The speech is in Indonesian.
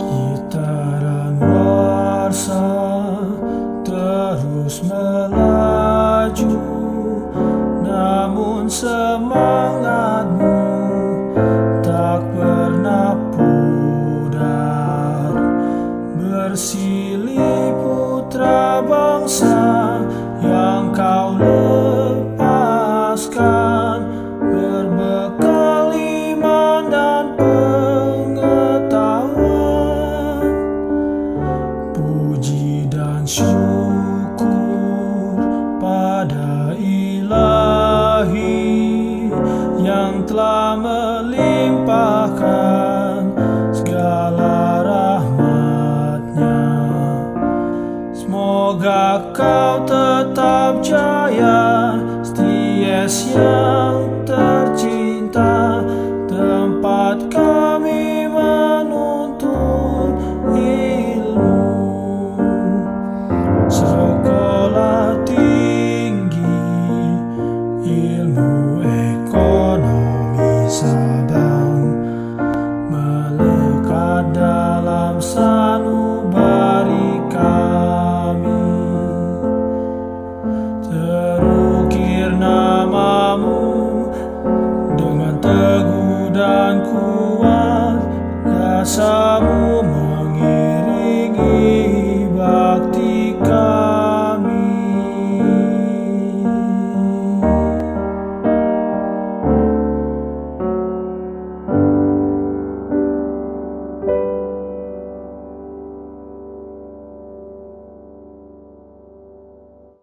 Gitaran warsa terus melaju, namun semangatmu tak pernah pudar. Bersilih putra bangsa yang kau lepaskan, berbekal iman dan pengetahuan. Puji dan syukur pada Ilahi yang telah melimpahkan segala rahmat-Nya. Semoga kau tetap jaya, setia